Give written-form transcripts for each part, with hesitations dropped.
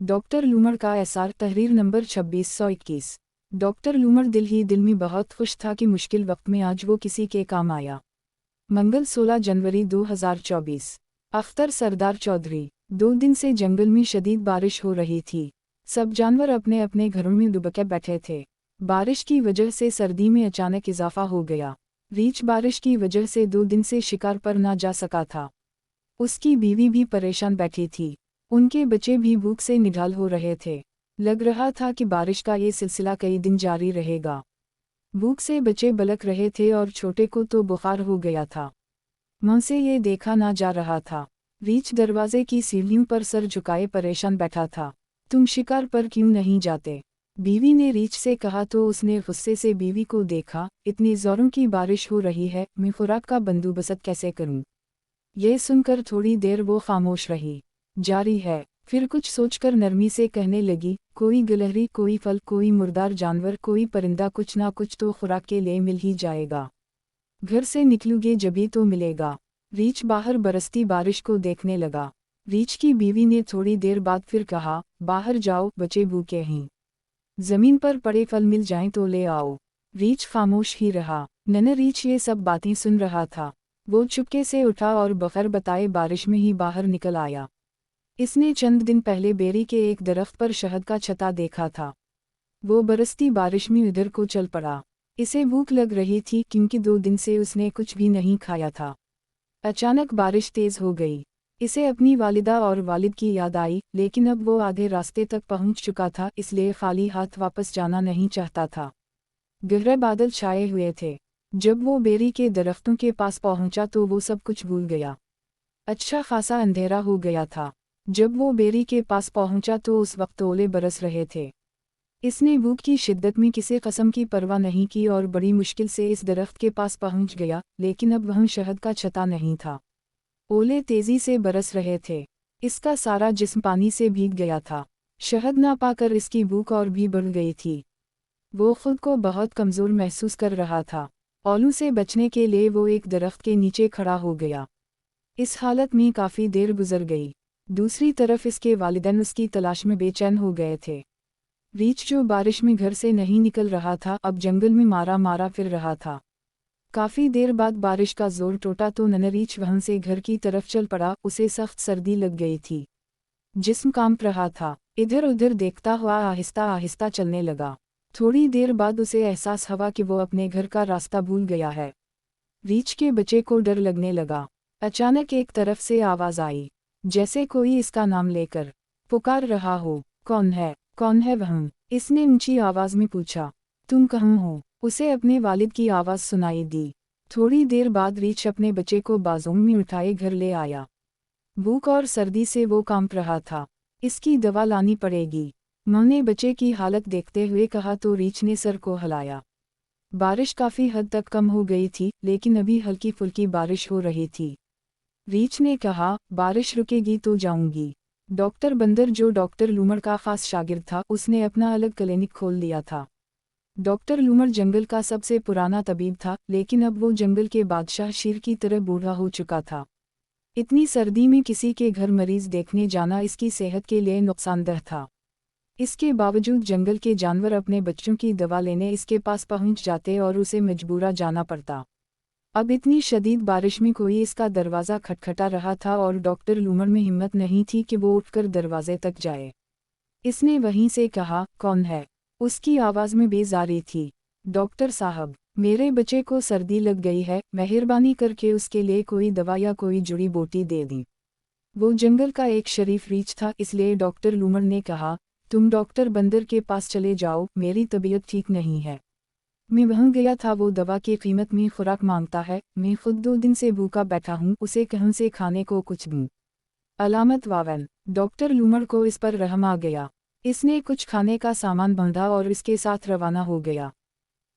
Doctor लूमड़ का SR तहरीर number 2621। Doctor लूमड़ दिल ही दिल में बहुत खुश था कि मुश्किल वक्त में आज वो किसी के काम आया। मंगल 16 जनवरी 2024। अख्तर सरदार चौधरी। 2 दिन से जंगल में शदीद बारिश हो रही थी। सब जानवर अपने अपने घरों में दुबके बैठे थे। बारिश की वजह से सर्दी में अचानक इजाफा हो गया। रीछ बारिश की वजह से 2 दिन से शिकार पर ना जा सका था। उसकी बीवी भी परेशान बैठी थी। उनके बच्चे भी भूख से निढाल हो रहे थे। लग रहा था कि बारिश का ये सिलसिला कई दिन जारी रहेगा। भूख से बच्चे बलक रहे थे और छोटे को तो बुखार हो गया था। मुंह से ये देखा ना जा रहा था। रीछ दरवाजे की सीढ़ियों पर सर झुकाए परेशान बैठा था। तुम शिकार पर क्यों नहीं जाते? बीवी ने रीछ से कहा तो उसने गुस्से से बीवी को देखा। इतनी जोरों की बारिश हो रही है, मैं खुराक का बंदोबस्त कैसे करूं? ये सुनकर थोड़ी देर वो खामोश रही। जारी है, फिर कुछ सोचकर नरमी से कहने लगी, कोई गिलहरी, कोई फल, कोई मुर्दार जानवर, कोई परिंदा, कुछ ना कुछ तो खुराक के लिए मिल ही जाएगा। घर से निकलूगे जभी तो मिलेगा। रीछ बाहर बरसती बारिश को देखने लगा। रीछ की बीवी ने थोड़ी देर बाद फिर कहा, बाहर जाओ, बच्चे भूखे हैं। जमीन पर पड़े फल मिल जाएं तो ले आओ। रीछ खामोश ही रहा। नन्हा रीछ ये सब बातें सुन रहा था। वो चुपके से उठा और बगैर बताए बारिश में ही बाहर निकल आया। इसने चंद दिन पहले बेरी के एक दरख्त पर शहद का छत्ता देखा था। वो बरसती बारिश में इधर को चल पड़ा। इसे भूख लग रही थी क्योंकि 2 दिन से उसने कुछ भी नहीं खाया था। अचानक बारिश तेज हो गई। इसे अपनी वालिदा और वालिद की याद आई, लेकिन अब वो आधे रास्ते तक पहुंच चुका था, इसलिए खाली हाथ वापस जाना नहीं चाहता था। गहरे बादल छाए हुए थे। जब वो बेरी के दरख्तों के पास पहुंचा तो वो सब कुछ भूल गया। अच्छा खासा अंधेरा हो गया था। जब वो बेरी के पास पहुंचा तो उस वक्त ओले बरस रहे थे। इसने भूख की शिद्दत में किसी कसम की परवाह नहीं की और बड़ी मुश्किल से इस दरख्त के पास पहुंच गया, लेकिन अब वहाँ शहद का छत्ता नहीं था। ओले तेजी से बरस रहे थे। इसका सारा जिस्म पानी से भीग गया था। शहद ना पाकर इसकी भूख और भी बढ़ गई थी। वो खुद को बहुत कमज़ोर महसूस कर रहा था। ओलों से बचने के लिए वो एक दरख्त के नीचे खड़ा हो गया। इस हालत में काफ़ी देर गुजर गई। दूसरी तरफ इसके वालिदैन उसकी तलाश में बेचैन हो गए थे। रीछ जो बारिश में घर से नहीं निकल रहा था, अब जंगल में मारा मारा फिर रहा था। काफ़ी देर बाद बारिश का जोर टूटा तो नन्हा रीछ वहाँ से घर की तरफ चल पड़ा। उसे सख्त सर्दी लग गई थी। जिस्म कांप रहा था। इधर उधर देखता हुआ आहिस्ता आहिस्ता चलने लगा। थोड़ी देर बाद उसे एहसास हुआ कि वो अपने घर का रास्ता भूल गया है। रीछ के बच्चे को डर लगने लगा। अचानक एक तरफ से आवाज़ आई, जैसे कोई इसका नाम लेकर पुकार रहा हो। कौन है? कौन है वह? इसने ऊंची आवाज़ में पूछा। तुम कहाँ हो? उसे अपने वालिद की आवाज़ सुनाई दी। थोड़ी देर बाद रीछ अपने बच्चे को बाजों में उठाए घर ले आया। भूख और सर्दी से वो कांप रहा था। इसकी दवा लानी पड़ेगी, माँ ने बच्चे की हालत देखते हुए कहा तो रीछ ने सर को हिलाया। बारिश काफ़ी हद तक कम हो गई थी, लेकिन अभी हल्की फुल्की बारिश हो रही थी। रीछ ने कहा, बारिश रुकेगी तो जाऊंगी। डॉक्टर बंदर, जो डॉक्टर लूमड़ का खास शागिर्द था, उसने अपना अलग क्लिनिक खोल लिया था। डॉक्टर लूमड़ जंगल का सबसे पुराना तबीब था, लेकिन अब वो जंगल के बादशाह शेर की तरह बूढ़ा हो चुका था। इतनी सर्दी में किसी के घर मरीज देखने जाना इसकी सेहत के लिए नुकसानदेह था। इसके बावजूद जंगल के जानवर अपने बच्चों की दवा लेने इसके पास पहुंच जाते और उसे मजबूरा जाना पड़ता। अब इतनी शदीद बारिश में कोई इसका दरवाज़ा खटखटा रहा था और डॉक्टर लूमड़ में हिम्मत नहीं थी कि वो उठकर दरवाजे तक जाए। इसने वहीं से कहा, कौन है? उसकी आवाज़ में बेजारी थी। डॉक्टर साहब, मेरे बच्चे को सर्दी लग गई है, मेहरबानी करके उसके लिए कोई दवा या कोई जुड़ी बूटी दे दी। वो जंगल का एक शरीफ रीछ था, इसलिए डॉक्टर लूमड़ ने कहा, तुम डॉक्टर बंदर के पास चले जाओ, मेरी तबीयत ठीक नहीं है। मैं वहाँ गया था, वो दवा की कीमत में खुराक मांगता है। मैं खुद 2 दिन से भूखा बैठा हूँ, उसे कहाँ से खाने को कुछ दूँ? अलामत वावन। डॉक्टर लूमड़ को इस पर रहम आ गया। इसने कुछ खाने का सामान बांधा और इसके साथ रवाना हो गया।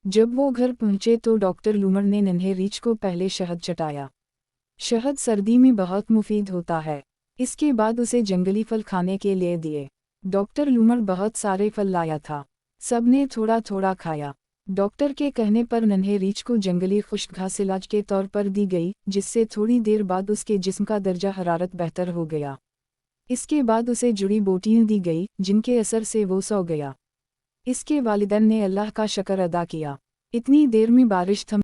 जब वो घर पहुंचे तो डॉक्टर लूमड़ ने नन्हे रीछ को पहले शहद चटाया। शहद सर्दी में बहुत मुफीद होता है। इसके बाद उसे जंगली फल खाने के लिए दिए। डॉक्टर लूमड़ बहुत सारे फल लाया था। सबने थोड़ा थोड़ा खाया। डॉक्टर के कहने पर नन्हे रीछ को जंगली खुश्क घास इलाज के तौर पर दी गई, जिससे थोड़ी देर बाद उसके जिस्म का दर्जा हरारत बेहतर हो गया। اس کے بعد اسے جڑی بوٹیاں دی گئی جن کے اثر سے وہ سو گیا۔ اس کے والدین نے اللہ کا شکر ادا کیا۔ اتنی دیر میں بارش تھم